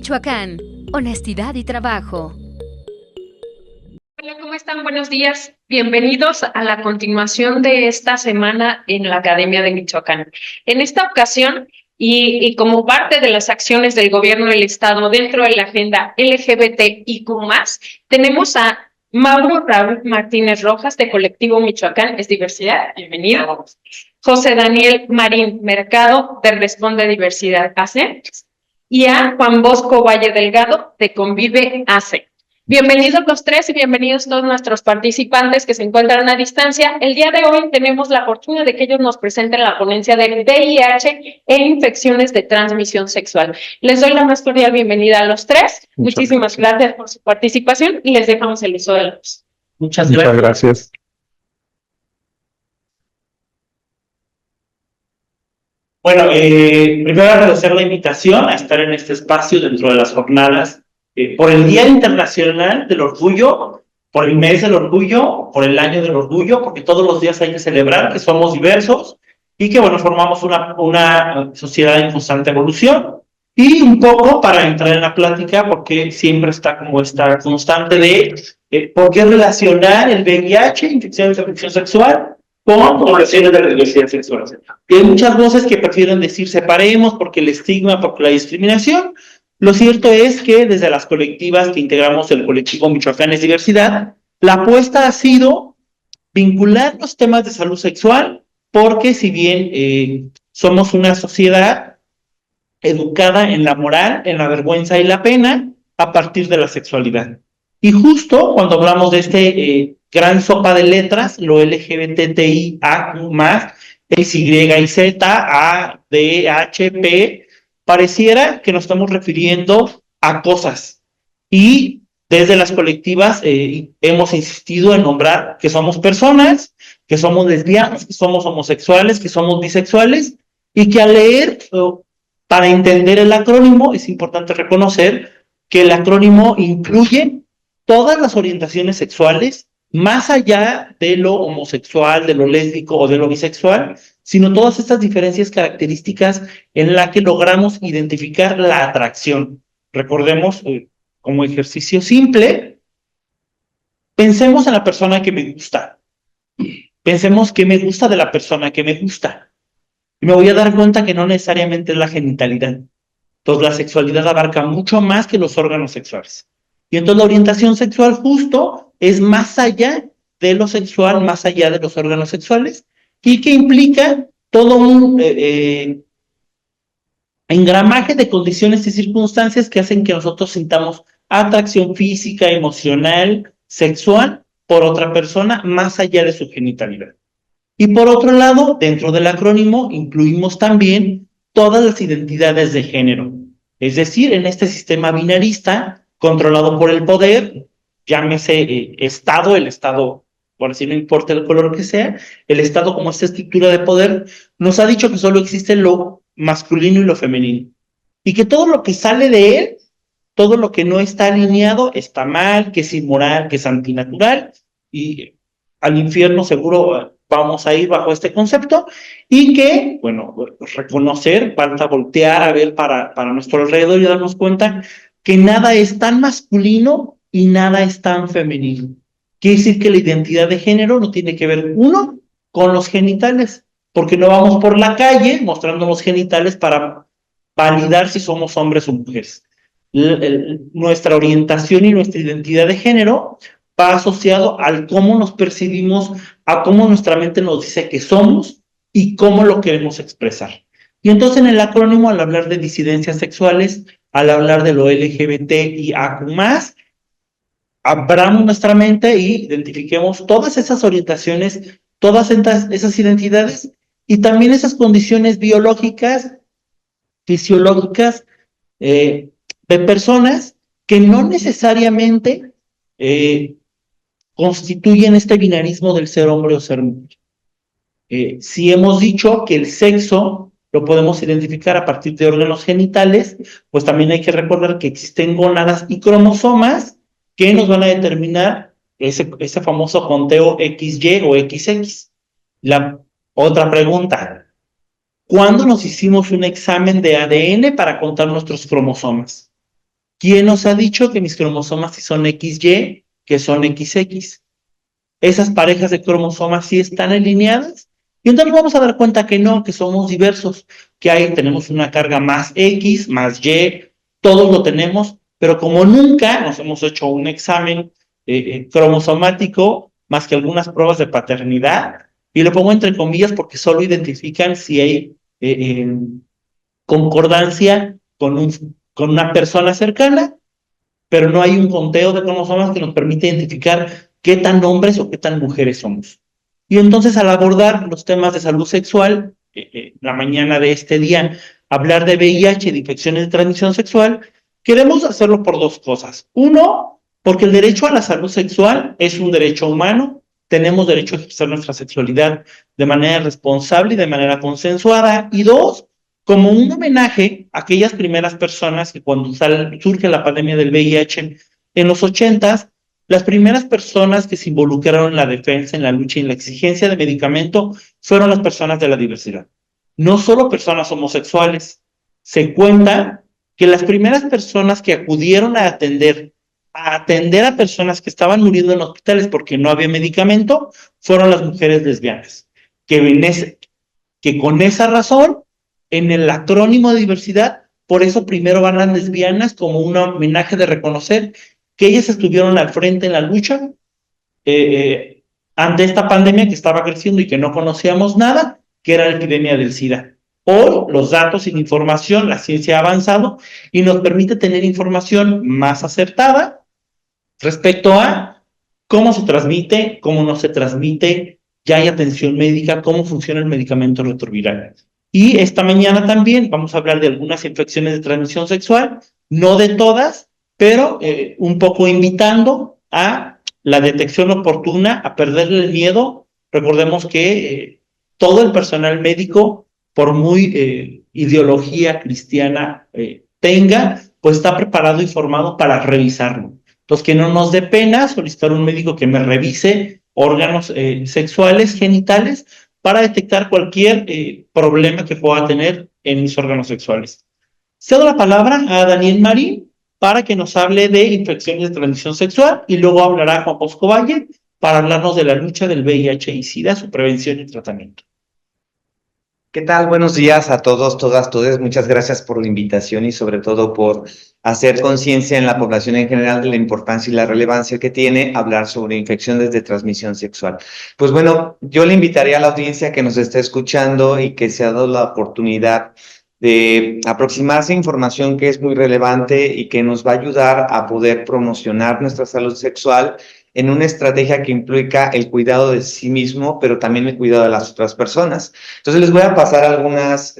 Michoacán, honestidad y trabajo. Hola, ¿cómo están? Buenos días. Bienvenidos a la continuación de esta semana en la Academia de Michoacán. En esta ocasión, y como parte de las acciones del gobierno del Estado dentro de la agenda LGBTIQ+, tenemos a Mauro Raúl Martínez Rojas, de Colectivo Michoacán es Diversidad. Bienvenido. José Daniel Marín Mercado, de Responde Diversidad AC. Y a Juan Bosco Valle Delgado, de Convive AC. Bienvenidos los tres y bienvenidos todos nuestros participantes que se encuentran a distancia. El día de hoy tenemos la fortuna de que ellos nos presenten la ponencia de VIH e infecciones de transmisión sexual. Les doy la más cordial bienvenida a los tres. Muchísimas gracias por su participación y les dejamos el uso de la voz. Muchas gracias. Bueno, primero agradecer la invitación a estar en este espacio dentro de las jornadas por el Día Internacional del Orgullo, por el mes del orgullo, por el año del orgullo, porque todos los días hay que celebrar que somos diversos y que, bueno, formamos una sociedad en constante evolución. Y un poco para entrar en la plática, porque siempre está como esta constante de por qué relacionar el VIH, infección de transmisión sexual, con poblaciones de diversidad sexual. Y hay muchas voces que prefieren decir separemos porque el estigma, porque la discriminación. Lo cierto es que desde las colectivas que integramos el colectivo Michoacán es Diversidad, la apuesta ha sido vincular los temas de salud sexual, porque si bien somos una sociedad educada en la moral, en la vergüenza y la pena, a partir de la sexualidad. Y justo cuando hablamos de este gran sopa de letras, lo LGBTIAQ+, es Y y Z, A, D, H, P, pareciera que nos estamos refiriendo a cosas. Y desde las colectivas hemos insistido en nombrar que somos personas, que somos lesbianas, que somos homosexuales, que somos bisexuales, y que al leer, para entender el acrónimo, es importante reconocer que el acrónimo incluye todas las orientaciones sexuales, más allá de lo homosexual, de lo lésbico o de lo bisexual, sino todas estas diferencias características en las que logramos identificar la atracción. Recordemos, como ejercicio simple, pensemos en la persona que me gusta. Pensemos qué me gusta de la persona que me gusta. Y me voy a dar cuenta que no necesariamente es la genitalidad. Entonces la sexualidad abarca mucho más que los órganos sexuales. Y entonces la orientación sexual justo es más allá de lo sexual, más allá de los órganos sexuales, y que implica todo un engramaje de condiciones y circunstancias que hacen que nosotros sintamos atracción física, emocional, sexual por otra persona, más allá de su genitalidad. Y por otro lado, dentro del acrónimo incluimos también todas las identidades de género. Es decir, en este sistema binarista, controlado por el poder, llámese Estado, el Estado, por así no importa el color que sea, el Estado como esta estructura de poder, nos ha dicho que solo existe lo masculino y lo femenino. Y que todo lo que sale de él, todo lo que no está alineado, está mal, que es inmoral, que es antinatural, y al infierno seguro vamos a ir bajo este concepto, y que, bueno, reconocer, falta voltear a ver para nuestro alrededor y darnos cuenta que nada es tan masculino y nada es tan femenino. Quiere decir que la identidad de género no tiene que ver, uno, con los genitales, porque no vamos por la calle mostrando los genitales para validar si somos hombres o mujeres. Nuestra orientación y nuestra identidad de género va asociado al cómo nos percibimos, a cómo nuestra mente nos dice que somos y cómo lo queremos expresar. Y entonces en el acrónimo, al hablar de disidencias sexuales, al hablar de lo LGBTIAQ+, abramos nuestra mente y identifiquemos todas esas orientaciones, todas esas identidades y también esas condiciones biológicas, fisiológicas, de personas que no necesariamente constituyen este binarismo del ser hombre o ser mujer. Si hemos dicho que el sexo lo podemos identificar a partir de órganos genitales, pues también hay que recordar que existen gónadas y cromosomas que nos van a determinar ese famoso conteo XY o XX. La otra pregunta, ¿cuándo nos hicimos un examen de ADN para contar nuestros cromosomas? ¿Quién nos ha dicho que mis cromosomas sí son XY, que son XX? Esas parejas de cromosomas sí están alineadas. Y entonces vamos a dar cuenta que no, que somos diversos, que ahí tenemos una carga más X, más Y, todos lo tenemos, pero como nunca nos hemos hecho un examen cromosomático, más que algunas pruebas de paternidad, y lo pongo entre comillas porque solo identifican si hay concordancia con una persona cercana, pero no hay un conteo de cromosomas que nos permite identificar qué tan hombres o qué tan mujeres somos. Y entonces al abordar los temas de salud sexual, la mañana de este día, hablar de VIH, de infecciones de transmisión sexual, queremos hacerlo por dos cosas. Uno, porque el derecho a la salud sexual es un derecho humano, tenemos derecho a ejercer nuestra sexualidad de manera responsable y de manera consensuada. Y dos, como un homenaje a aquellas primeras personas que cuando surge la pandemia del VIH en los 80s, las primeras personas que se involucraron en la defensa, en la lucha y en la exigencia de medicamento fueron las personas de la diversidad. No solo personas homosexuales. Se cuenta que las primeras personas que acudieron a atender a personas que estaban muriendo en hospitales porque no había medicamento, fueron las mujeres lesbianas, que con esa razón, en el acrónimo de diversidad, por eso primero van las lesbianas como un homenaje de reconocer que ellas estuvieron al frente en la lucha ante esta pandemia que estaba creciendo y que no conocíamos nada, que era la epidemia del SIDA. Hoy los datos y la información, la ciencia ha avanzado y nos permite tener información más acertada respecto a cómo se transmite, cómo no se transmite, ya hay atención médica, cómo funciona el medicamento retroviral. Y esta mañana también vamos a hablar de algunas infecciones de transmisión sexual, no de todas, pero un poco invitando a la detección oportuna, a perderle el miedo. Recordemos que todo el personal médico, por muy ideología cristiana tenga, pues está preparado y formado para revisarlo. Entonces, que no nos dé pena solicitar un médico que me revise órganos sexuales, genitales, para detectar cualquier problema que pueda tener en mis órganos sexuales. Cedo la palabra a Daniel Marín para que nos hable de infecciones de transmisión sexual y luego hablará Juan Bosco Valle para hablarnos de la lucha del VIH y SIDA, su prevención y tratamiento. ¿Qué tal? Buenos días a todos, todas, todes. Muchas gracias por la invitación y sobre todo por hacer conciencia en la población en general de la importancia y la relevancia que tiene hablar sobre infecciones de transmisión sexual. Pues bueno, yo le invitaría a la audiencia que nos está escuchando y que se ha dado la oportunidad de aproximarse a información que es muy relevante y que nos va a ayudar a poder promocionar nuestra salud sexual en una estrategia que implica el cuidado de sí mismo, pero también el cuidado de las otras personas. Entonces les voy a pasar algunas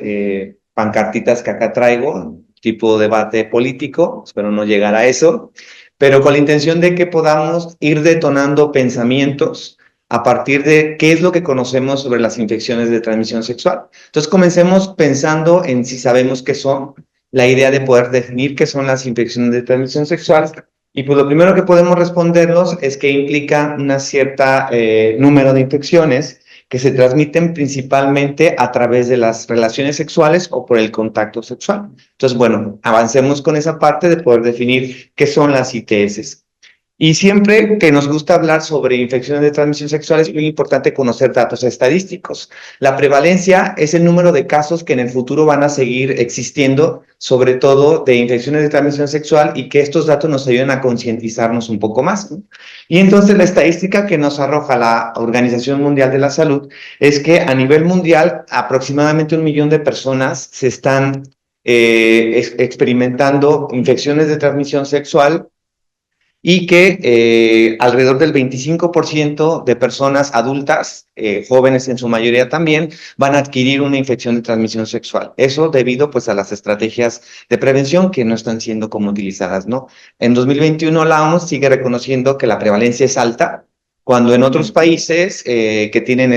pancartitas que acá traigo, tipo debate político, espero no llegar a eso, pero con la intención de que podamos ir detonando pensamientos a partir de qué es lo que conocemos sobre las infecciones de transmisión sexual. Entonces comencemos pensando en si sabemos qué son, la idea de poder definir qué son las infecciones de transmisión sexual. Y pues lo primero que podemos respondernos es que implica una cierta número de infecciones que se transmiten principalmente a través de las relaciones sexuales o por el contacto sexual. Entonces, bueno, avancemos con esa parte de poder definir qué son las ITS. Y siempre que nos gusta hablar sobre infecciones de transmisión sexual es muy importante conocer datos estadísticos. La prevalencia es el número de casos que en el futuro van a seguir existiendo, sobre todo de infecciones de transmisión sexual, y que estos datos nos ayuden a concientizarnos un poco más, ¿no? Y entonces la estadística que nos arroja la Organización Mundial de la Salud es que a nivel mundial aproximadamente 1 millón de personas se están experimentando infecciones de transmisión sexual y que alrededor del 25% de personas adultas, jóvenes en su mayoría también, van a adquirir una infección de transmisión sexual. Eso debido pues a las estrategias de prevención que no están siendo como utilizadas, ¿no? En 2021 la OMS sigue reconociendo que la prevalencia es alta, cuando en otros países que tienen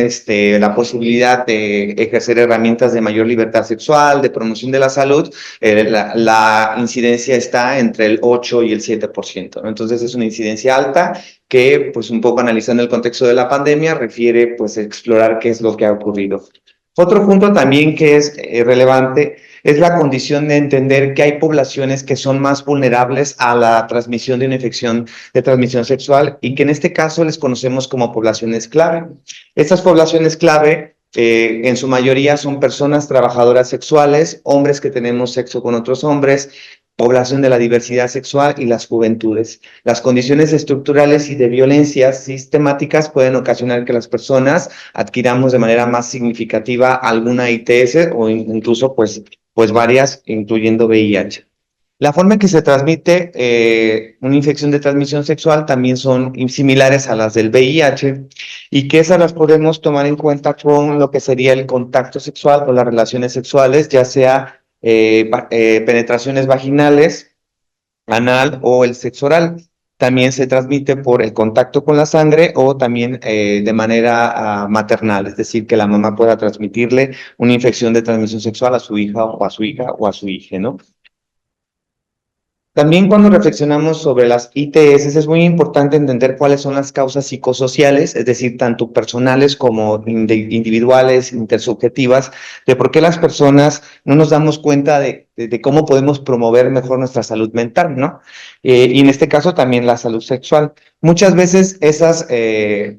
la posibilidad de ejercer herramientas de mayor libertad sexual, de promoción de la salud, la incidencia está entre el 8 y el 7%, ¿no? Entonces es una incidencia alta que, pues un poco analizando el contexto de la pandemia, refiere pues a explorar qué es lo que ha ocurrido. Otro punto también que es relevante es la condición de entender que hay poblaciones que son más vulnerables a la transmisión de una infección de transmisión sexual y que en este caso les conocemos como poblaciones clave. Estas poblaciones clave en su mayoría son personas trabajadoras sexuales, hombres que tenemos sexo con otros hombres, población de la diversidad sexual y las juventudes. Las condiciones estructurales y de violencias sistemáticas pueden ocasionar que las personas adquiramos de manera más significativa alguna ITS o incluso pues varias, incluyendo VIH. La forma en que se transmite una infección de transmisión sexual también son similares a las del VIH y que esas las podemos tomar en cuenta con lo que sería el contacto sexual o las relaciones sexuales, ya sea penetraciones vaginales, anal o el sexo oral. También se transmite por el contacto con la sangre o también de manera maternal, es decir, que la mamá pueda transmitirle una infección de transmisión sexual a su hija o a su hija o a su hija, ¿no? También cuando reflexionamos sobre las ITS es muy importante entender cuáles son las causas psicosociales, es decir, tanto personales como individuales, intersubjetivas, de por qué las personas no nos damos cuenta de cómo podemos promover mejor nuestra salud mental, ¿no? Y en este caso también la salud sexual. Muchas veces esas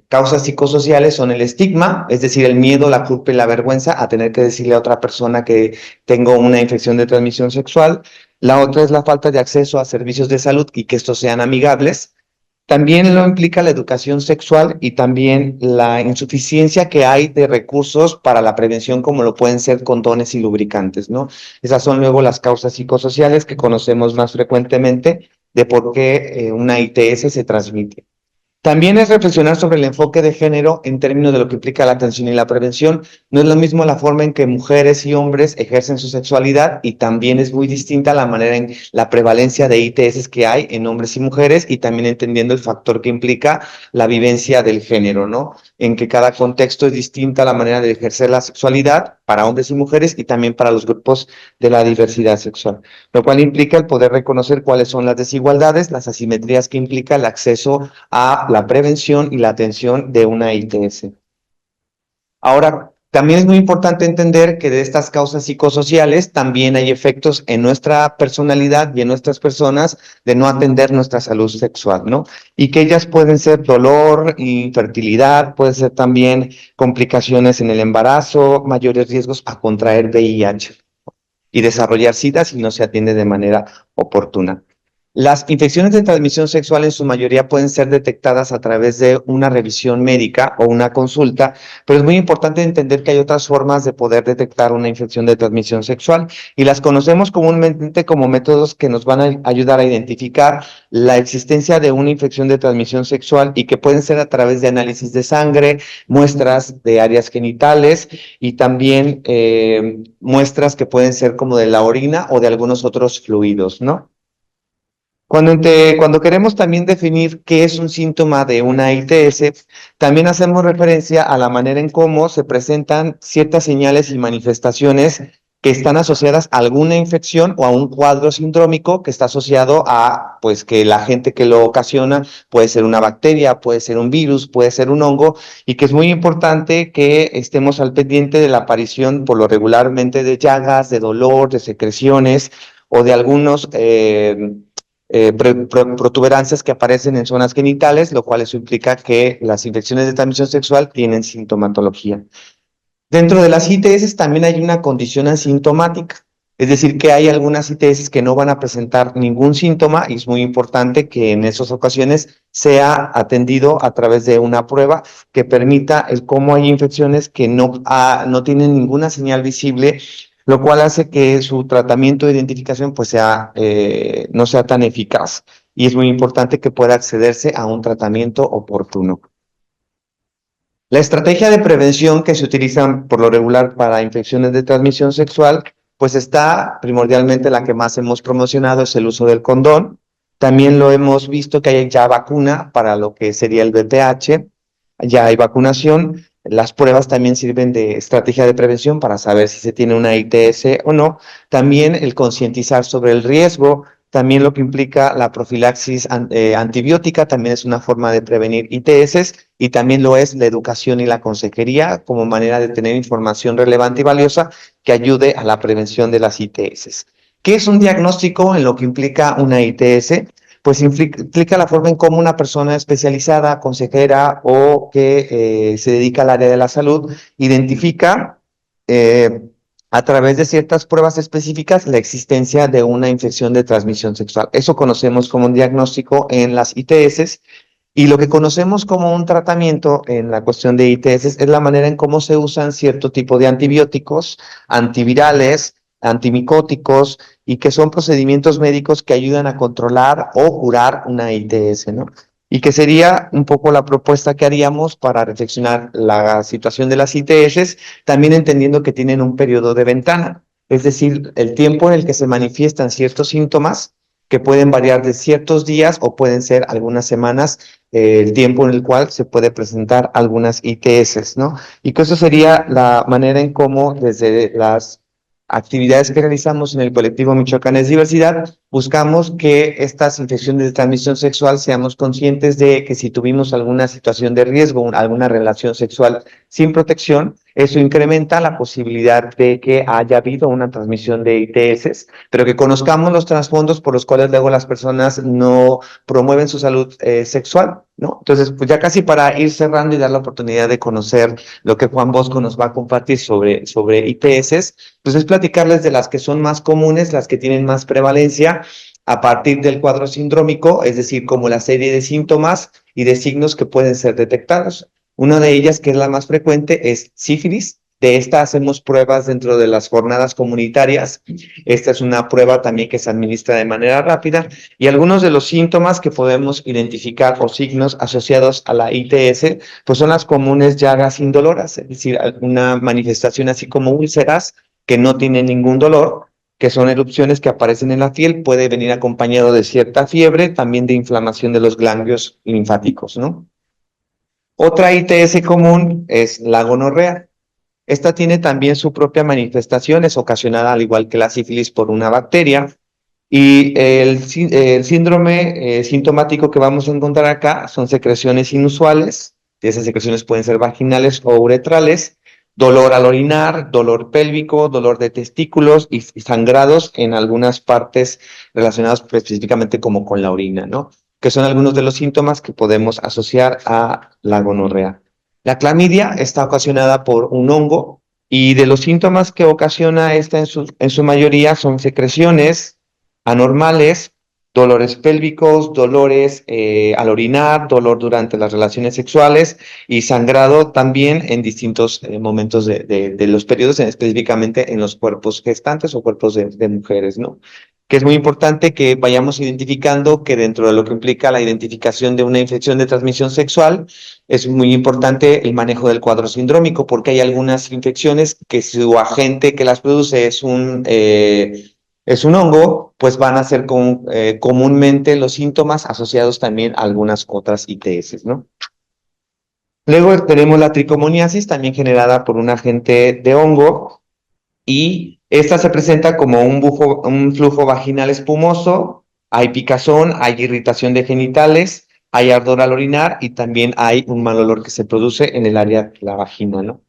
causas psicosociales son el estigma, es decir, el miedo, la culpa y la vergüenza a tener que decirle a otra persona que tengo una infección de transmisión sexual. La otra es la falta de acceso a servicios de salud y que estos sean amigables. También lo implica la educación sexual y también la insuficiencia que hay de recursos para la prevención, como lo pueden ser condones y lubricantes, ¿no? Esas son luego las causas psicosociales que conocemos más frecuentemente de por qué una ITS se transmite. También es reflexionar sobre el enfoque de género en términos de lo que implica la atención y la prevención. No es lo mismo la forma en que mujeres y hombres ejercen su sexualidad y también es muy distinta la manera en la prevalencia de ITS que hay en hombres y mujeres y también entendiendo el factor que implica la vivencia del género, ¿no? En que cada contexto es distinta la manera de ejercer la sexualidad para hombres y mujeres y también para los grupos de la diversidad sexual, lo cual implica el poder reconocer cuáles son las desigualdades, las asimetrías que implica el acceso a la prevención y la atención de una ITS. Ahora, también es muy importante entender que de estas causas psicosociales también hay efectos en nuestra personalidad y en nuestras personas de no atender nuestra salud sexual, ¿no? Y que ellas pueden ser dolor, infertilidad, pueden ser también complicaciones en el embarazo, mayores riesgos a contraer VIH y desarrollar SIDA si no se atiende de manera oportuna. Las infecciones de transmisión sexual en su mayoría pueden ser detectadas a través de una revisión médica o una consulta, pero es muy importante entender que hay otras formas de poder detectar una infección de transmisión sexual y las conocemos comúnmente como métodos que nos van a ayudar a identificar la existencia de una infección de transmisión sexual y que pueden ser a través de análisis de sangre, muestras de áreas genitales y también muestras que pueden ser como de la orina o de algunos otros fluidos, ¿no? Cuando queremos también definir qué es un síntoma de una ITS, también hacemos referencia a la manera en cómo se presentan ciertas señales y manifestaciones que están asociadas a alguna infección o a un cuadro sindrómico que está asociado a, pues, que la gente que lo ocasiona puede ser una bacteria, puede ser un virus, puede ser un hongo, y que es muy importante que estemos al pendiente de la aparición, por lo regularmente, de llagas, de dolor, de secreciones o de algunos protuberancias que aparecen en zonas genitales, lo cual eso implica que las infecciones de transmisión sexual tienen sintomatología. Dentro de las ITS también hay una condición asintomática, es decir, que hay algunas ITS que no van a presentar ningún síntoma y es muy importante que en esas ocasiones sea atendido a través de una prueba que permita el cómo hay infecciones que no tienen ninguna señal visible, lo cual hace que su tratamiento de identificación pues no sea tan eficaz y es muy importante que pueda accederse a un tratamiento oportuno. La estrategia de prevención que se utiliza por lo regular para infecciones de transmisión sexual, pues está primordialmente la que más hemos promocionado, es el uso del condón. También lo hemos visto que hay ya vacuna para lo que sería el VPH, ya hay vacunación. Las pruebas también sirven de estrategia de prevención para saber si se tiene una ITS o no. También el concientizar sobre el riesgo también lo que implica la profilaxis antibiótica, también es una forma de prevenir ITS, y también lo es la educación y la consejería como manera de tener información relevante y valiosa que ayude a la prevención de las ITS. ¿Qué es un diagnóstico en lo que implica una ITS? Pues implica la forma en cómo una persona especializada, consejera o que se dedica al área de la salud identifica a través de ciertas pruebas específicas la existencia de una infección de transmisión sexual. Eso conocemos como un diagnóstico en las ITS, y lo que conocemos como un tratamiento en la cuestión de ITS es la manera en cómo se usan cierto tipo de antibióticos, antivirales, antimicóticos, y que son procedimientos médicos que ayudan a controlar o curar una ITS, ¿no? Y que sería un poco la propuesta que haríamos para reflexionar la situación de las ITS, también entendiendo que tienen un periodo de ventana, es decir, el tiempo en el que se manifiestan ciertos síntomas que pueden variar de ciertos días o pueden ser algunas semanas, el tiempo en el cual se puede presentar algunas ITS, ¿no? Y que eso sería la manera en cómo desde las actividades que realizamos en el colectivo Michoacán Diversidad, buscamos que estas infecciones de transmisión sexual seamos conscientes de que si tuvimos alguna situación de riesgo, alguna relación sexual sin protección, eso incrementa la posibilidad de que haya habido una transmisión de ITS, pero que conozcamos los trasfondos por los cuales luego las personas no promueven su salud sexual, ¿no? Entonces, pues ya casi para ir cerrando y dar la oportunidad de conocer lo que Juan Bosco nos va a compartir sobre ITS, pues es platicarles de las que son más comunes, las que tienen más prevalencia a partir del cuadro sindrómico, es decir, como la serie de síntomas y de signos que pueden ser detectados. Una de ellas, que es la más frecuente, es sífilis. De esta hacemos pruebas dentro de las jornadas comunitarias. Esta es una prueba también que se administra de manera rápida. Y algunos de los síntomas que podemos identificar o signos asociados a la ITS, pues son las comunes llagas indoloras, es decir, alguna manifestación así como úlceras que no tienen ningún dolor, que son erupciones que aparecen en la piel, puede venir acompañado de cierta fiebre, también de inflamación de los ganglios linfáticos, ¿no? Otra ITS común es la gonorrea. Esta tiene también su propia manifestación, es ocasionada al igual que la sífilis por una bacteria, y el síndrome sintomático que vamos a encontrar acá son secreciones inusuales. Esas secreciones pueden ser vaginales o uretrales, dolor al orinar, dolor pélvico, dolor de testículos y sangrados en algunas partes relacionadas específicamente como con la orina, ¿no? Que son algunos de los síntomas que podemos asociar a la gonorrea. La clamidia está ocasionada por un hongo, y de los síntomas que ocasiona esta en su mayoría son secreciones anormales, dolores pélvicos, dolores al orinar, dolor durante las relaciones sexuales y sangrado también en distintos momentos de los periodos, específicamente en los cuerpos gestantes o cuerpos de mujeres, ¿no? Que es muy importante que vayamos identificando que dentro de lo que implica la identificación de una infección de transmisión sexual, es muy importante el manejo del cuadro sindrómico, porque hay algunas infecciones que su agente que las produce es un hongo, pues van a ser comúnmente los síntomas asociados también a algunas otras ITS, ¿no? Luego tenemos la tricomoniasis, también generada por un agente de hongo, y esta se presenta como un flujo vaginal espumoso, hay picazón, hay irritación de genitales, hay ardor al orinar y también hay un mal olor que se produce en el área de la vagina, ¿no?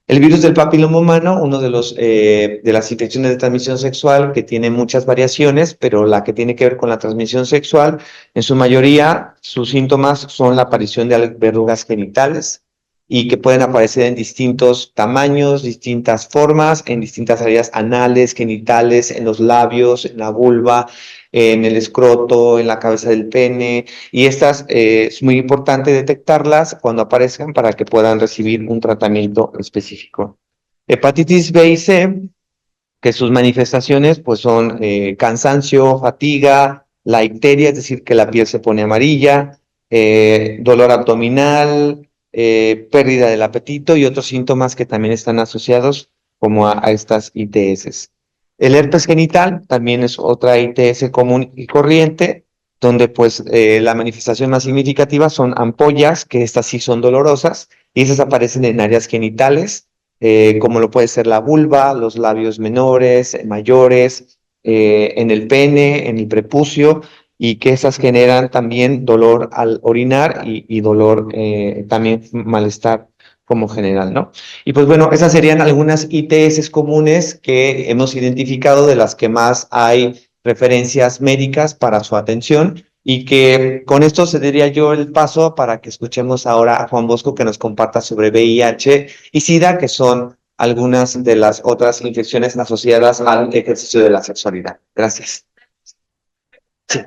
El virus del papiloma humano, uno de las infecciones de transmisión sexual que tiene muchas variaciones, pero la que tiene que ver con la transmisión sexual, en su mayoría, sus síntomas son la aparición de verrugas genitales y que pueden aparecer en distintos tamaños, distintas formas, en distintas áreas anales, genitales, en los labios, en la vulva, en el escroto, en la cabeza del pene, y estas es muy importante detectarlas cuando aparezcan para que puedan recibir un tratamiento específico. Hepatitis B y C, que sus manifestaciones pues son cansancio, fatiga, la icteria, es decir, que la piel se pone amarilla, dolor abdominal, pérdida del apetito y otros síntomas que también están asociados como a estas ITS. El herpes genital también es otra ITS común y corriente, donde pues la manifestación más significativa son ampollas, que estas sí son dolorosas, y esas aparecen en áreas genitales, como lo puede ser la vulva, los labios menores, mayores, en el pene, en el prepucio, y que esas generan también dolor al orinar y dolor, también malestar como general, ¿no? Y pues bueno, esas serían algunas ITS comunes que hemos identificado, de las que más hay referencias médicas para su atención, y que con esto cedería yo el paso para que escuchemos ahora a Juan Bosco, que nos comparta sobre VIH y SIDA, que son algunas de las otras infecciones asociadas al ejercicio de la sexualidad. Gracias. Sí.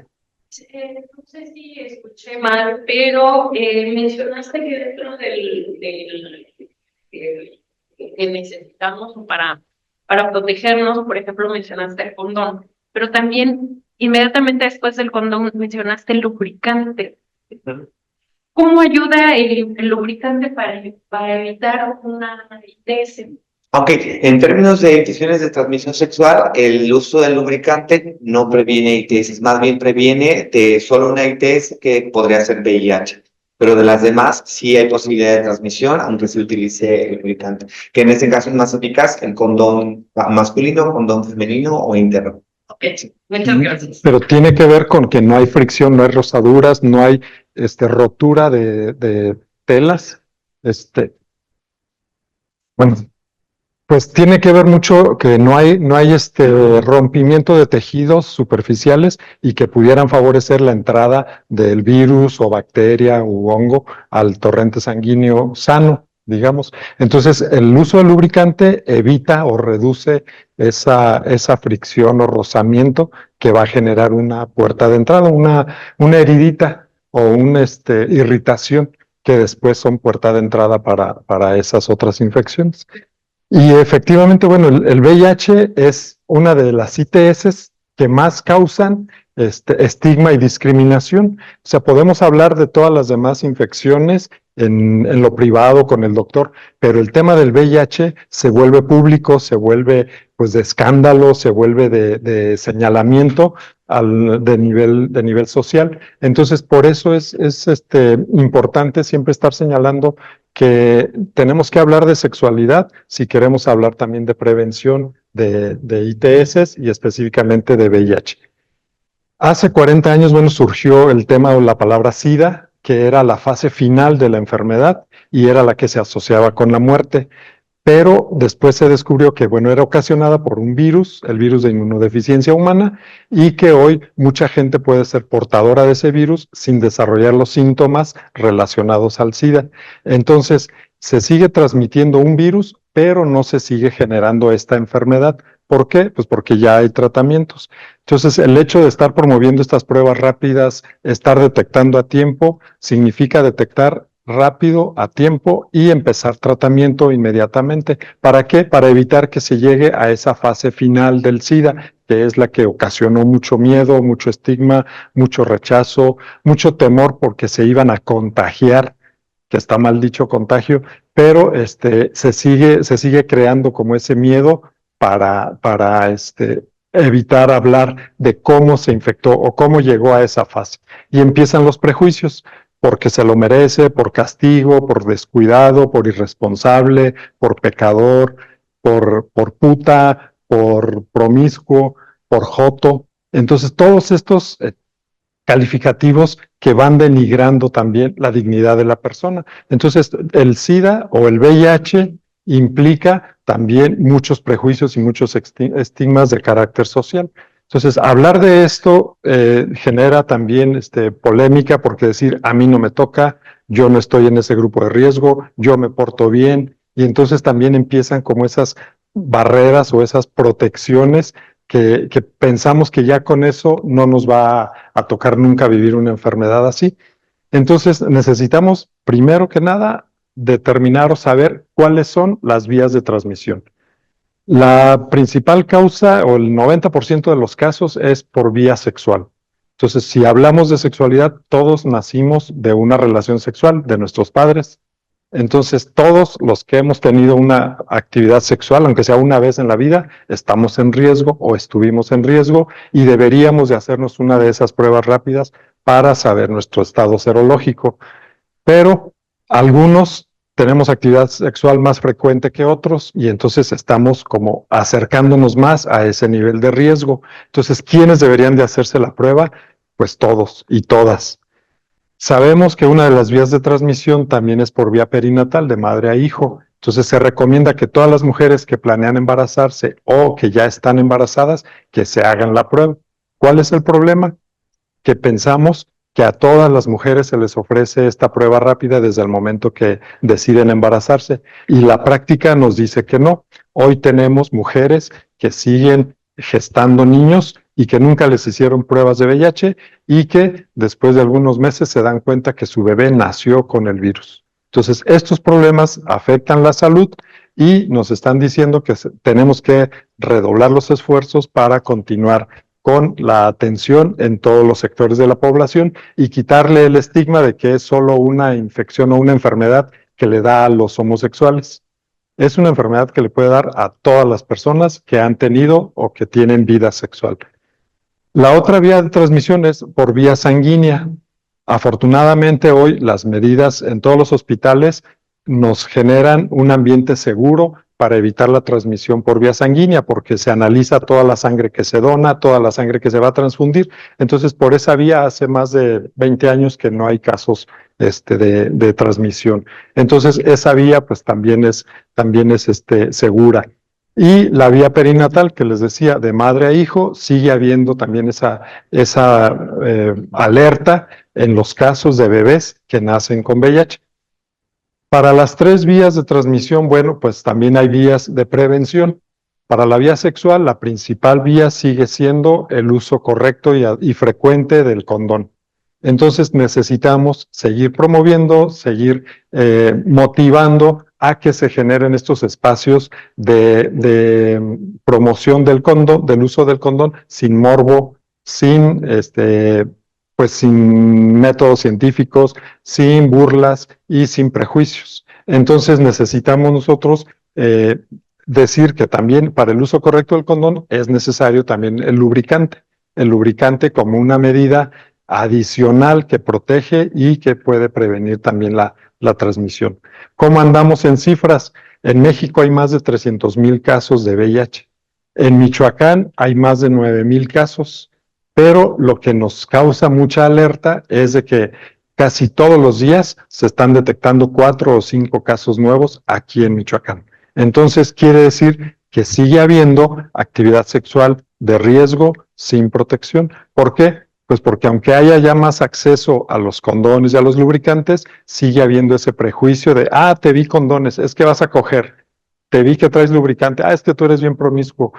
No sé si escuché mal, pero mencionaste que dentro que necesitamos para protegernos, por ejemplo, mencionaste el condón, pero también inmediatamente después del condón mencionaste el lubricante. ¿Cómo ayuda el lubricante para evitar una ITS? Ok, en términos de infecciones de transmisión sexual, el uso del lubricante no previene ITS, más bien previene de solo una ITS, que podría ser VIH. Pero de las demás sí hay posibilidad de transmisión, aunque se utilice el lubricante, que en este caso es más eficaz el condón masculino, condón femenino o interno. Ok, muchas gracias. Pero tiene que ver con que no hay fricción, no hay rozaduras, no hay rotura de telas. Bueno, pues tiene que ver mucho que no hay rompimiento de tejidos superficiales y que pudieran favorecer la entrada del virus o bacteria u hongo al torrente sanguíneo sano, digamos. Entonces, el uso del lubricante evita o reduce esa fricción o rozamiento que va a generar una puerta de entrada, una heridita o una irritación, que después son puerta de entrada para esas otras infecciones. Y efectivamente, bueno, el VIH es una de las ITS que más causan estigma y discriminación. O sea, podemos hablar de todas las demás infecciones en lo privado con el doctor, pero el tema del VIH se vuelve público, se vuelve pues de escándalo, se vuelve de señalamiento de nivel social. Entonces, por eso es importante siempre estar señalando que tenemos que hablar de sexualidad si queremos hablar también de prevención de ITS y específicamente de VIH. Hace 40 años, bueno, surgió el tema o la palabra SIDA, que era la fase final de la enfermedad y era la que se asociaba con la muerte. Pero después se descubrió que, bueno, era ocasionada por un virus, el virus de inmunodeficiencia humana, y que hoy mucha gente puede ser portadora de ese virus sin desarrollar los síntomas relacionados al SIDA. Entonces, se sigue transmitiendo un virus, pero no se sigue generando esta enfermedad. ¿Por qué? Pues porque ya hay tratamientos. Entonces, el hecho de estar promoviendo estas pruebas rápidas, estar detectando a tiempo, significa detectar rápido, a tiempo, y empezar tratamiento inmediatamente. ¿Para qué? Para evitar que se llegue a esa fase final del SIDA, que es la que ocasionó mucho miedo, mucho estigma, mucho rechazo, mucho temor porque se iban a contagiar, que está mal dicho contagio, pero se sigue creando como ese miedo para evitar hablar de cómo se infectó o cómo llegó a esa fase. Y empiezan los prejuicios, porque se lo merece, por castigo, por descuidado, por irresponsable, por pecador, por puta, por promiscuo, por joto. Entonces, todos estos calificativos que van denigrando también la dignidad de la persona. Entonces, el SIDA o el VIH implica también muchos prejuicios y muchos estigmas de carácter social. Entonces, hablar de esto genera también polémica, porque decir, a mí no me toca, yo no estoy en ese grupo de riesgo, yo me porto bien, y entonces también empiezan como esas barreras o esas protecciones que pensamos que ya con eso no nos va a tocar nunca vivir una enfermedad así. Entonces, necesitamos, primero que nada, determinar o saber cuáles son las vías de transmisión. La principal causa, o el 90% de los casos, es por vía sexual. Entonces, si hablamos de sexualidad, todos nacimos de una relación sexual de nuestros padres. Entonces, todos los que hemos tenido una actividad sexual, aunque sea una vez en la vida, estamos en riesgo o estuvimos en riesgo, y deberíamos de hacernos una de esas pruebas rápidas para saber nuestro estado serológico. Pero algunos tenemos actividad sexual más frecuente que otros y entonces estamos como acercándonos más a ese nivel de riesgo. Entonces, ¿quiénes deberían de hacerse la prueba? Pues todos y todas. Sabemos que una de las vías de transmisión también es por vía perinatal, de madre a hijo. Entonces se recomienda que todas las mujeres que planean embarazarse o que ya están embarazadas, que se hagan la prueba. ¿Cuál es el problema? Que pensamos que a todas las mujeres se les ofrece esta prueba rápida desde el momento que deciden embarazarse. Y la práctica nos dice que no. Hoy tenemos mujeres que siguen gestando niños y que nunca les hicieron pruebas de VIH y que después de algunos meses se dan cuenta que su bebé nació con el virus. Entonces, estos problemas afectan la salud y nos están diciendo que tenemos que redoblar los esfuerzos para continuar con la atención en todos los sectores de la población y quitarle el estigma de que es solo una infección o una enfermedad que le da a los homosexuales. Es una enfermedad que le puede dar a todas las personas que han tenido o que tienen vida sexual. La otra vía de transmisión es por vía sanguínea. Afortunadamente hoy las medidas en todos los hospitales nos generan un ambiente seguro para evitar la transmisión por vía sanguínea, porque se analiza toda la sangre que se dona, toda la sangre que se va a transfundir. Entonces, por esa vía hace más de 20 años que no hay casos de transmisión. Entonces, esa vía pues también es segura. Y la vía perinatal, que les decía, de madre a hijo, sigue habiendo también esa alerta en los casos de bebés que nacen con VIH. Para las 3 vías de transmisión, bueno, pues también hay vías de prevención. Para la vía sexual, la principal vía sigue siendo el uso correcto y frecuente del condón. Entonces necesitamos seguir promoviendo, seguir motivando a que se generen estos espacios de promoción del condón, del uso del condón, sin morbo, sin sin métodos científicos, sin burlas y sin prejuicios. Entonces necesitamos nosotros decir que también para el uso correcto del condón es necesario también el lubricante como una medida adicional que protege y que puede prevenir también la transmisión. ¿Cómo andamos en cifras? En México hay más de 300,000 casos de VIH. En Michoacán hay más de 9,000 casos. Pero lo que nos causa mucha alerta es de que casi todos los días se están detectando 4 o 5 casos nuevos aquí en Michoacán. Entonces quiere decir que sigue habiendo actividad sexual de riesgo sin protección. ¿Por qué? Pues porque aunque haya ya más acceso a los condones y a los lubricantes, sigue habiendo ese prejuicio de, te vi condones, es que vas a coger. Te vi que traes lubricante, es que tú eres bien promiscuo,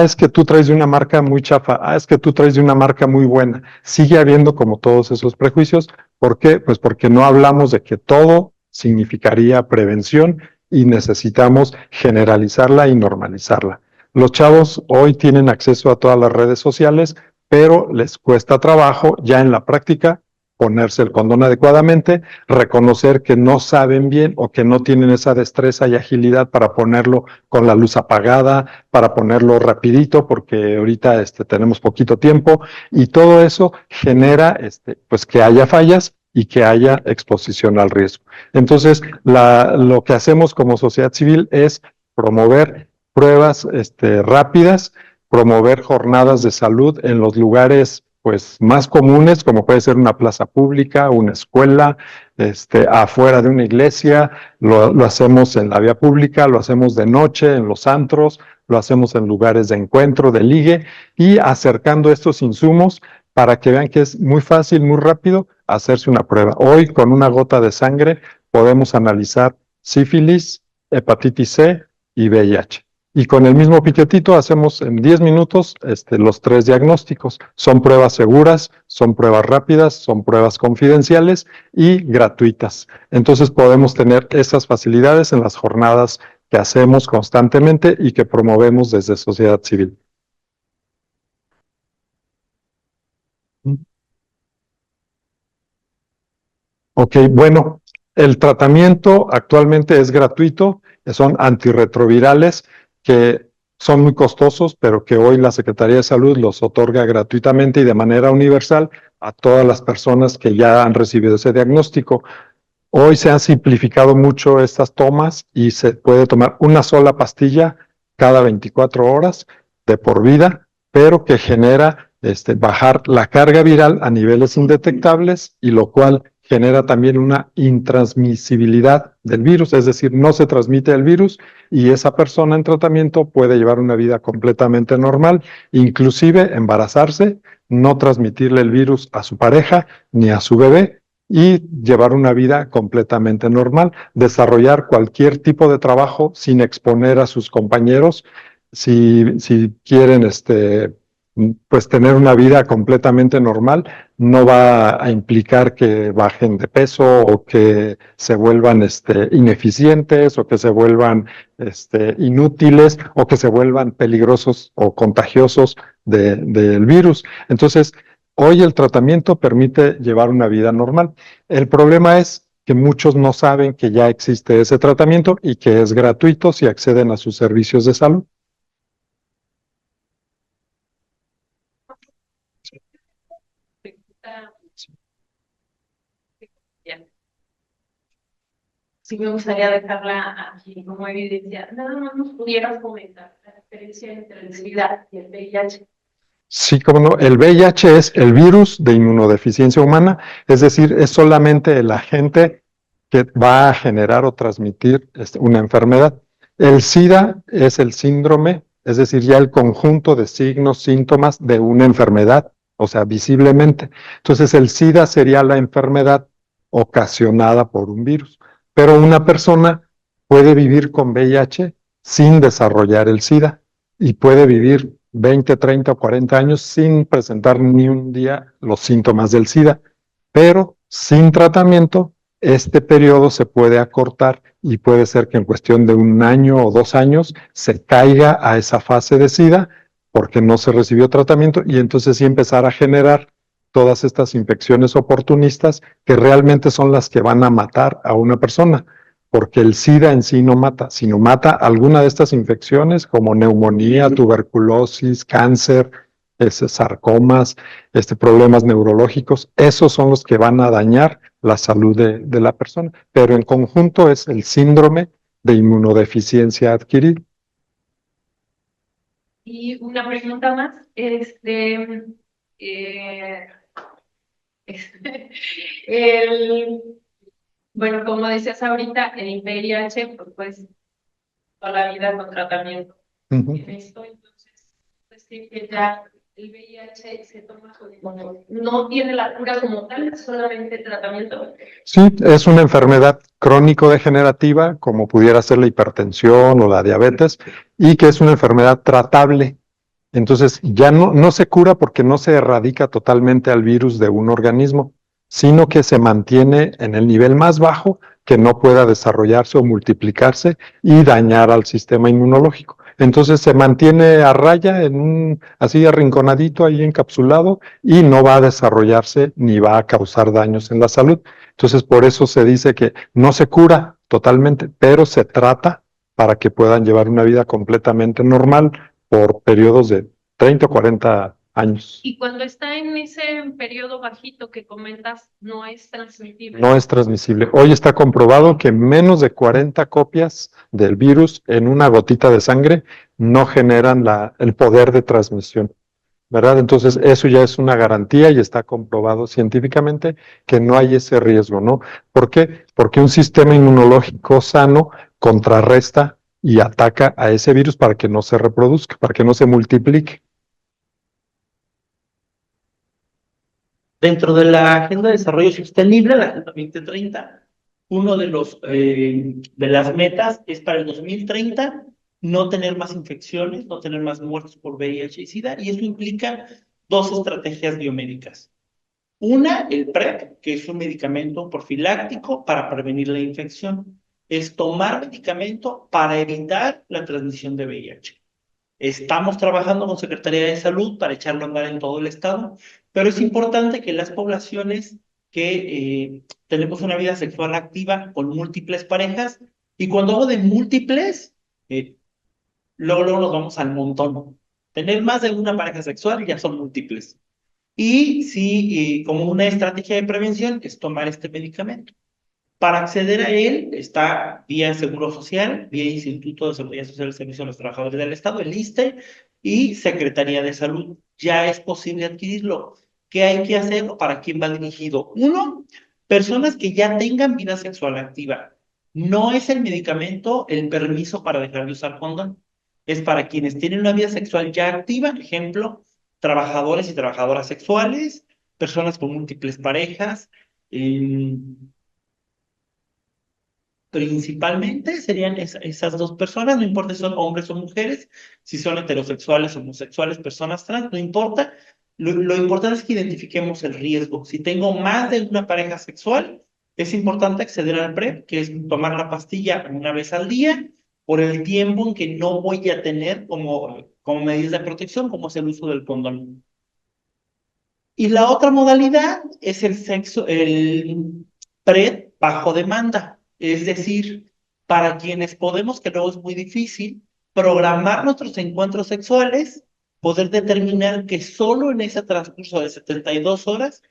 es que tú traes de una marca muy chafa, es que tú traes de una marca muy buena. Sigue habiendo como todos esos prejuicios. ¿Por qué? Pues porque no hablamos de que todo significaría prevención y necesitamos generalizarla y normalizarla. Los chavos hoy tienen acceso a todas las redes sociales, pero les cuesta trabajo ya en la práctica ponerse el condón adecuadamente, reconocer que no saben bien o que no tienen esa destreza y agilidad para ponerlo con la luz apagada, para ponerlo rapidito, porque ahorita tenemos poquito tiempo, y todo eso genera pues que haya fallas y que haya exposición al riesgo. Entonces, lo que hacemos como sociedad civil es promover pruebas rápidas, promover jornadas de salud en los lugares pues más comunes, como puede ser una plaza pública, una escuela, afuera de una iglesia, lo hacemos en la vía pública, lo hacemos de noche en los antros, lo hacemos en lugares de encuentro, de ligue, y acercando estos insumos para que vean que es muy fácil, muy rápido hacerse una prueba. Hoy, con una gota de sangre, podemos analizar sífilis, hepatitis C y VIH. Y con el mismo piquetito hacemos en 10 minutos los 3 diagnósticos. Son pruebas seguras, son pruebas rápidas, son pruebas confidenciales y gratuitas. Entonces podemos tener esas facilidades en las jornadas que hacemos constantemente y que promovemos desde sociedad civil. Ok, bueno, el tratamiento actualmente es gratuito, son antirretrovirales que son muy costosos, pero que hoy la Secretaría de Salud los otorga gratuitamente y de manera universal a todas las personas que ya han recibido ese diagnóstico. Hoy se han simplificado mucho estas tomas y se puede tomar una sola pastilla cada 24 horas de por vida, pero que genera bajar la carga viral a niveles indetectables y lo cual genera también una intransmisibilidad del virus, es decir, no se transmite el virus y esa persona en tratamiento puede llevar una vida completamente normal, inclusive embarazarse, no transmitirle el virus a su pareja ni a su bebé y llevar una vida completamente normal, desarrollar cualquier tipo de trabajo sin exponer a sus compañeros, si quieren pues tener una vida completamente normal, no va a implicar que bajen de peso o que se vuelvan ineficientes o que se vuelvan inútiles o que se vuelvan peligrosos o contagiosos del virus. Entonces, hoy el tratamiento permite llevar una vida normal. El problema es que muchos no saben que ya existe ese tratamiento y que es gratuito si acceden a sus servicios de salud. Sí, me gustaría dejarla aquí como evidencia. Nada más nos pudieras comentar la diferencia entre el SIDA y el VIH. Sí, como no, el VIH es el virus de inmunodeficiencia humana, es decir, es solamente el agente que va a generar o transmitir una enfermedad. El SIDA es el síndrome, es decir, ya el conjunto de signos, síntomas de una enfermedad, o sea, visiblemente. Entonces, el SIDA sería la enfermedad ocasionada por un virus, pero una persona puede vivir con VIH sin desarrollar el SIDA y puede vivir 20, 30 o 40 años sin presentar ni un día los síntomas del SIDA, pero sin tratamiento, este periodo se puede acortar y puede ser que en cuestión de 1 año o 2 años se caiga a esa fase de SIDA porque no se recibió tratamiento y entonces sí empezar a generar todas estas infecciones oportunistas que realmente son las que van a matar a una persona porque el SIDA en sí no mata, sino mata alguna de estas infecciones como neumonía, tuberculosis, cáncer, sarcomas, problemas neurológicos. Esos son los que van a dañar la salud de la persona, pero en conjunto es el síndrome de inmunodeficiencia adquirida. Y una pregunta más, el, bueno, como decías ahorita, el VIH, pues toda la vida con tratamiento. En esto, entonces, pues sí que ya el VIH se toma como, no tiene la cura como tal, solamente tratamiento. Sí, es una enfermedad crónico-degenerativa, como pudiera ser la hipertensión o la diabetes, y que es una enfermedad tratable. Entonces, ya no se cura porque no se erradica totalmente al virus de un organismo, sino que se mantiene en el nivel más bajo que no pueda desarrollarse o multiplicarse y dañar al sistema inmunológico. Entonces se mantiene a raya, así arrinconadito, ahí encapsulado, y no va a desarrollarse ni va a causar daños en la salud. Entonces, por eso se dice que no se cura totalmente, pero se trata para que puedan llevar una vida completamente normal por periodos de 30 o 40 años. Y cuando está en ese periodo bajito que comentas, no es transmitible. No es transmisible. Hoy está comprobado que menos de 40 copias del virus en una gotita de sangre no generan el poder de transmisión, ¿verdad? Entonces, eso ya es una garantía y está comprobado científicamente que no hay ese riesgo, ¿no? ¿Por qué? Porque un sistema inmunológico sano contrarresta y ataca a ese virus para que no se reproduzca, para que no se multiplique. Dentro de la Agenda de Desarrollo Sostenible, la Agenda 2030, uno de las metas es para el 2030 no tener más infecciones, no tener más muertes por VIH y SIDA, y eso implica dos estrategias biomédicas. Una, el PrEP, que es un medicamento profiláctico para prevenir la infección. Es tomar medicamento para evitar la transmisión de VIH. Estamos trabajando con Secretaría de Salud para echarlo a andar en todo el estado, pero es importante que las poblaciones que tenemos una vida sexual activa con múltiples parejas, y cuando hablo de múltiples, luego nos vamos al montón. Tener más de una pareja sexual ya son múltiples. Y sí, como una estrategia de prevención es tomar este medicamento. Para acceder a él está vía Seguro Social, vía Instituto de Seguridad Social y Servicio a los Trabajadores del Estado, el ISSSTE, y Secretaría de Salud. Ya es posible adquirirlo. ¿Qué hay que hacer o para quién va dirigido? Uno, personas que ya tengan vida sexual activa. No es el medicamento el permiso para dejar de usar condón. Es para quienes tienen una vida sexual ya activa, ejemplo, trabajadores y trabajadoras sexuales, personas con múltiples parejas, principalmente serían esas dos personas, no importa si son hombres o mujeres, si son heterosexuales, homosexuales, personas trans, no importa. Lo importante es que identifiquemos el riesgo. Si tengo más de una pareja sexual, es importante acceder al PrEP, que es tomar la pastilla una vez al día, por el tiempo en que no voy a tener como medidas de protección, como es el uso del condón. Y la otra modalidad es el PrEP bajo demanda, es decir, para quienes podemos, que luego es muy difícil, programar nuestros encuentros sexuales, poder determinar que solo en ese transcurso de 72 horas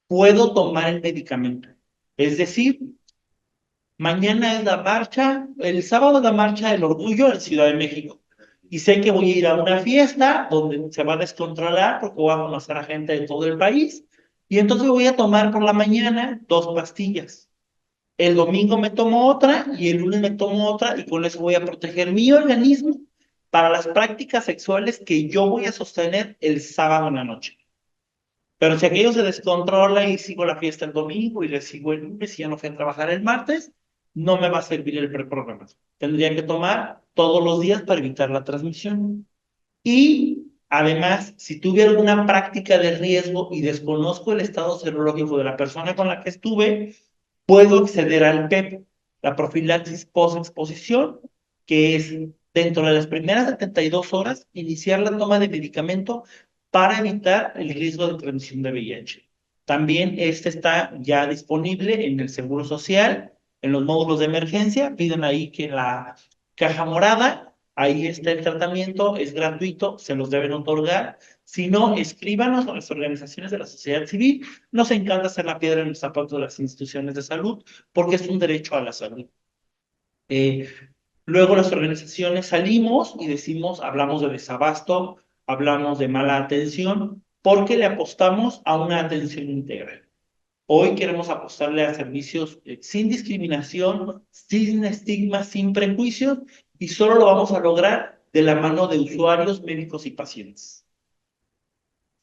puedo tomar el medicamento. Es decir, mañana es la marcha, el sábado es la marcha del orgullo en Ciudad de México. Y sé que voy a ir a una fiesta donde se va a descontrolar porque voy a conocer a gente de todo el país. Y entonces voy a tomar por la mañana 2 pastillas. El domingo me tomo otra y el lunes me tomo otra y con eso voy a proteger mi organismo para las prácticas sexuales que yo voy a sostener el sábado en la noche. Pero si aquello se descontrola y sigo la fiesta el domingo y le sigo el lunes y ya no fui a trabajar el martes, no me va a servir el preprograma. Tendría que tomar todos los días para evitar la transmisión. Y además, si tuve alguna práctica de riesgo y desconozco el estado serológico de la persona con la que estuve, puedo acceder al PEP, la profilaxis post-exposición, que es dentro de las primeras 72 horas iniciar la toma de medicamento para evitar el riesgo de transmisión de VIH. También este está ya disponible en el Seguro Social, en los módulos de emergencia. Piden ahí que la caja morada, ahí está el tratamiento, es gratuito, se los deben otorgar. Si no, escríbanos a las organizaciones de la sociedad civil. Nos encanta hacer la piedra en los zapatos de las instituciones de salud porque es un derecho a la salud. Luego las organizaciones salimos y decimos, hablamos de desabasto, hablamos de mala atención, porque le apostamos a una atención integral. Hoy queremos apostarle a servicios sin discriminación, sin estigma, sin prejuicios, y solo lo vamos a lograr de la mano de usuarios, médicos y pacientes.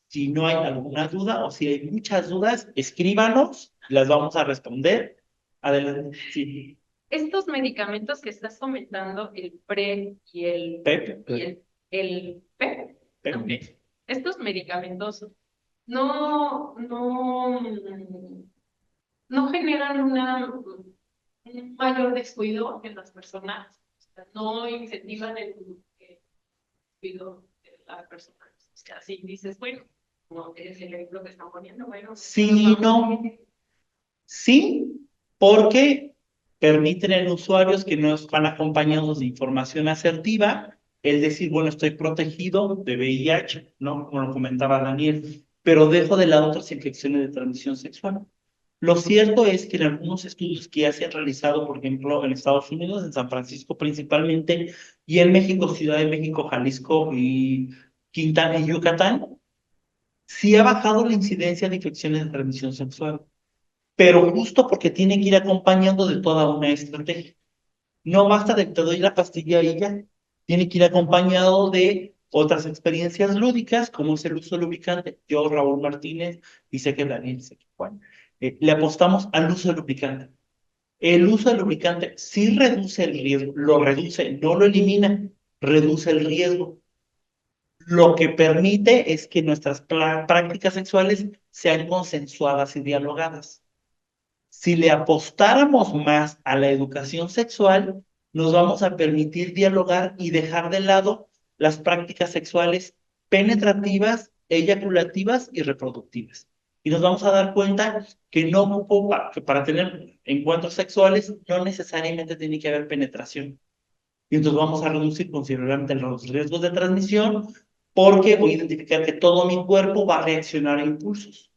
Si no hay alguna duda o si hay muchas dudas, escríbanos, las vamos a responder. Adelante. Sí. Estos medicamentos que estás comentando, el PrEP y el PEP. el PEP, PEP. ¿no? Estos medicamentos no generan un mayor descuido en las personas, o sea, no incentivan el descuido de la persona. O sea, si dices, bueno, no es el ejemplo que están poniendo, bueno. Sí, no. Sí, porque permiten en usuarios que no van acompañados de información asertiva, el decir, bueno, estoy protegido de VIH, ¿no? Como lo comentaba Daniel, pero dejo de lado otras infecciones de transmisión sexual. Lo cierto es que en algunos estudios que ya se han realizado, por ejemplo, en Estados Unidos, en San Francisco principalmente, y en México, Ciudad de México, Jalisco y Quintana y Yucatán, sí ha bajado la incidencia de infecciones de transmisión sexual, pero justo porque tiene que ir acompañando de toda una estrategia. No basta de te doy la pastilla y ya, tiene que ir acompañado de otras experiencias lúdicas, como es el uso de lubricante. Yo, Raúl Martínez, y sé que Daniel, sé que Juan, le apostamos al uso de lubricante. El uso de lubricante sí reduce el riesgo, lo reduce, no lo elimina, reduce el riesgo. Lo que permite es que nuestras prácticas sexuales sean consensuadas y dialogadas. Si le apostáramos más a la educación sexual, nos vamos a permitir dialogar y dejar de lado las prácticas sexuales penetrativas, eyaculativas y reproductivas. Y nos vamos a dar cuenta que que para tener encuentros sexuales no necesariamente tiene que haber penetración. Y entonces vamos a reducir considerablemente los riesgos de transmisión porque voy a identificar que todo mi cuerpo va a reaccionar a impulsos.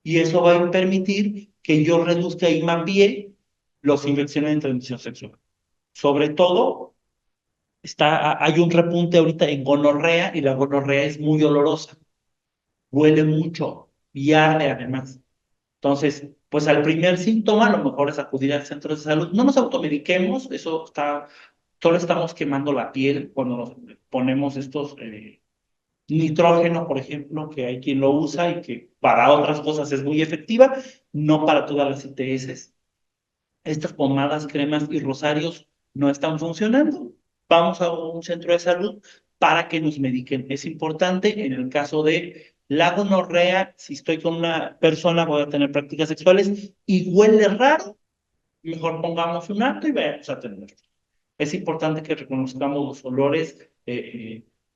Y eso va a permitir que yo reduzca y mapee las infecciones de transmisión sexual. Sobre todo, hay un repunte ahorita en gonorrea y la gonorrea es muy olorosa, huele mucho y arde además. Entonces, pues al primer síntoma, lo mejor es acudir al centro de salud. No nos automediquemos, solo estamos quemando la piel cuando nos ponemos estos nitrógeno, por ejemplo, que hay quien lo usa y que para otras cosas es muy efectiva, no para todas las ITS. Estas pomadas, cremas y rosarios no están funcionando. Vamos a un centro de salud para que nos mediquen. Es importante en el caso de la gonorrea, si estoy con una persona, voy a tener prácticas sexuales y huele raro, mejor pongamos un alto y vayamos a atenderlo. Es importante que reconozcamos los olores,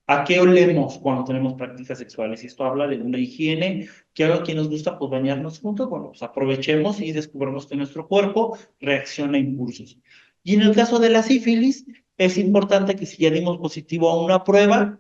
a qué olemos cuando tenemos prácticas sexuales. Y esto habla de una higiene, que a quien nos gusta pues bañarnos juntos, bueno, pues aprovechemos y descubramos que nuestro cuerpo reacciona a impulsos. Y en el caso de la sífilis, es importante que si ya dimos positivo a una prueba,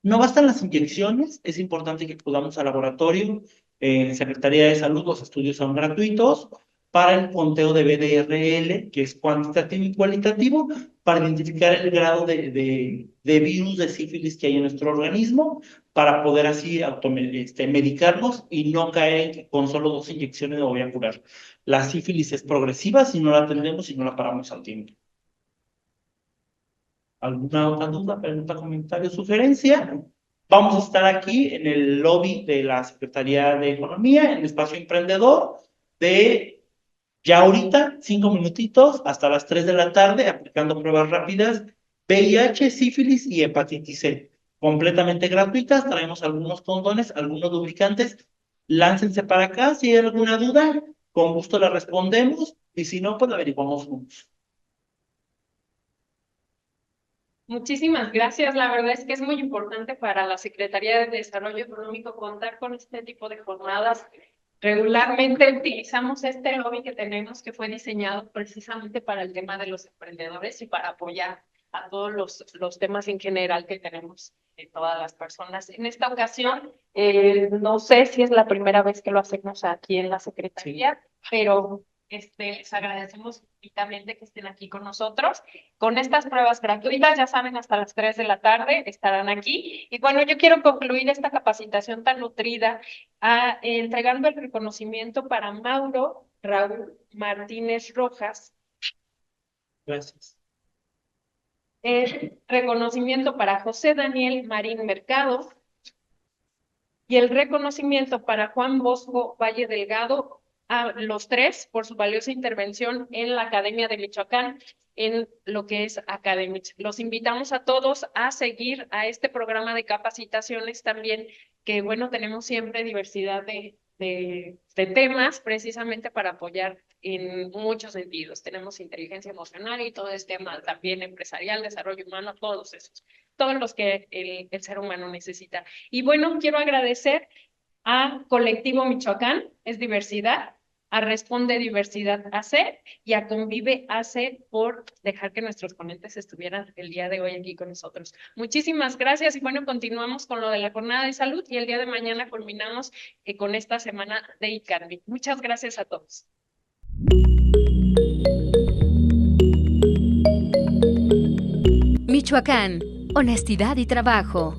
no bastan las inyecciones, es importante que acudamos al laboratorio. En Secretaría de Salud los estudios son gratuitos para el conteo de BDRL, que es cuantitativo y cualitativo, para identificar el grado de virus de sífilis que hay en nuestro organismo, para poder así medicarnos y no caer en que con solo 2 inyecciones me voy a curar. La sífilis es progresiva si no la atendemos y no la paramos al tiempo. ¿Alguna otra duda, pregunta, comentario, sugerencia? Vamos a estar aquí en el lobby de la Secretaría de Economía, en el espacio emprendedor, de ya ahorita, 5 minutitos, hasta las 3 de la tarde, aplicando pruebas rápidas, VIH, sífilis y hepatitis C. Completamente gratuitas, traemos algunos condones, algunos lubricantes. Láncense para acá, si hay alguna duda, con gusto la respondemos, y si no, pues la averiguamos juntos. Muchísimas gracias. La verdad es que es muy importante para la Secretaría de Desarrollo Económico contar con este tipo de jornadas. Regularmente utilizamos este lobby que tenemos, que fue diseñado precisamente para el tema de los emprendedores y para apoyar a todos los temas en general que tenemos de todas las personas. En esta ocasión, no sé si es la primera vez que lo hacemos aquí en la Secretaría, pero les agradecemos infinitamente que estén aquí con nosotros. Con estas pruebas gratuitas, ya saben, hasta las 3 de la tarde estarán aquí. Y bueno, yo quiero concluir esta capacitación tan nutrida entregando el reconocimiento para Mauro Raúl Martínez Rojas. Gracias. El reconocimiento para José Daniel Marín Mercado. Y el reconocimiento para Juan Bosco Valle Delgado, a los 3 por su valiosa intervención en la Academia de Michoacán, en lo que es Academics. Los invitamos a todos a seguir a este programa de capacitaciones también, que bueno, tenemos siempre diversidad de temas precisamente para apoyar en muchos sentidos. Tenemos inteligencia emocional y todo este tema también empresarial, desarrollo humano, todos los que el ser humano necesita. Y bueno, quiero agradecer a Colectivo Michoacán, es diversidad, a Responde Diversidad AC y a Convive AC por dejar que nuestros ponentes estuvieran el día de hoy aquí con nosotros. Muchísimas gracias y bueno, continuamos con lo de la jornada de salud y el día de mañana culminamos con esta semana de ICANMI. Muchas gracias a todos. Michoacán, honestidad y trabajo.